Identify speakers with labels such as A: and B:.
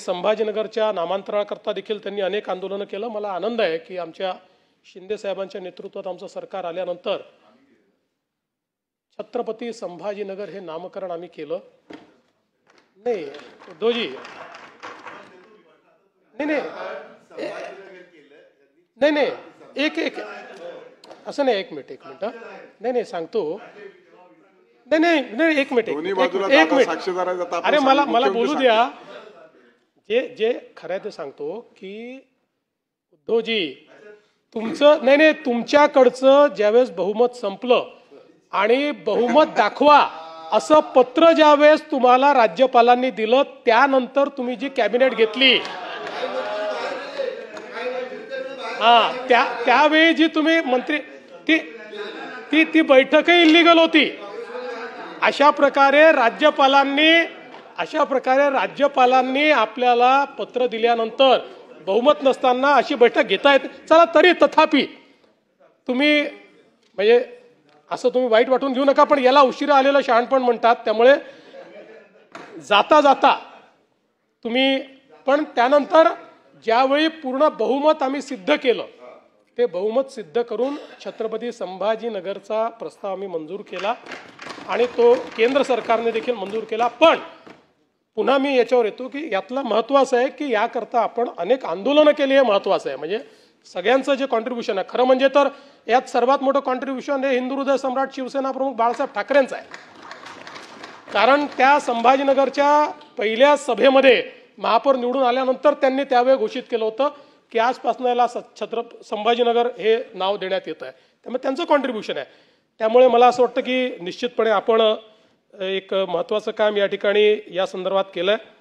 A: संभाजीनगरच्या नामांतरणाकरता देखील त्यांनी अनेक आंदोलनं केलं। मला आनंद आहे की आमच्या शिंदे साहेबांच्या नेतृत्वात आमचं सरकार आल्यानंतर छत्रपती संभाजीनगर हे नामकरण आम्ही केलं। नाही उद्धवजी, नाही एक असं नाही, एक मिनिट नाही सांगतो। नाही एक मिनिट अरे मला बोलू द्या। जे खरं आहे ते सांगतो की उद्धवजी तुमचं नाही तुमच्याकडचं ज्यावेळेस बहुमत संपलं आणि बहुमत दाखवा असं पत्र ज्यावेळेस तुम्हाला राज्यपालांनी दिलं त्यानंतर तुम्ही जी कॅबिनेट घेतली त्यावेळी जी तुम्ही मंत्री ती बैठकही इल्लीगल होती। अशा प्रकारे राज्यपालांनी आपल्याला पत्र दिल्यानंतर बहुमत नसताना अशी बैठक घेता येते। चला तरी तथापि तुम्ही म्हणजे असं तुम्ही वाईट वाटून घेऊ नका, पण याला उशिरा आलेलं शहाणपण म्हणतात। त्यामुळे जाता जाता तुम्ही पण त्यानंतर ज्यावेळी पूर्ण बहुमत आम्ही सिद्ध केलं ते बहुमत सिद्ध करून छत्रपती संभाजीनगरचा प्रस्ताव आम्ही मंजूर केला आणि तो केंद्र सरकारने देखील मंजूर केला। पण पुन्हा मी याच्यावर येतो की यातलं महत्त्वाचं आहे की याकरता आपण अनेक आंदोलनं केली हे महत्त्वाचं आहे। म्हणजे सगळ्यांचं जे कॉन्ट्रीब्युशन आहे खरं म्हणजे तर यात सर्वात मोठं कॉन्ट्रीब्युशन हे हिंदू हृदय सम्राट शिवसेना प्रमुख बाळासाहेब ठाकरेंचं आहे। कारण त्या संभाजीनगरच्या पहिल्या सभेमध्ये महापौर निवडून आल्यानंतर त्यांनी त्यावेळी घोषित केलं होतं की आजपासून याला संभाजीनगर हे नाव देण्यात येत आहे। त्यामुळे त्यांचं कॉन्ट्रीब्युशन आहे। त्यामुळे मला असं वाटतं की निश्चितपणे आपण एक महत्त्वाचं काम या ठिकाणी या संदर्भात केलं आहे।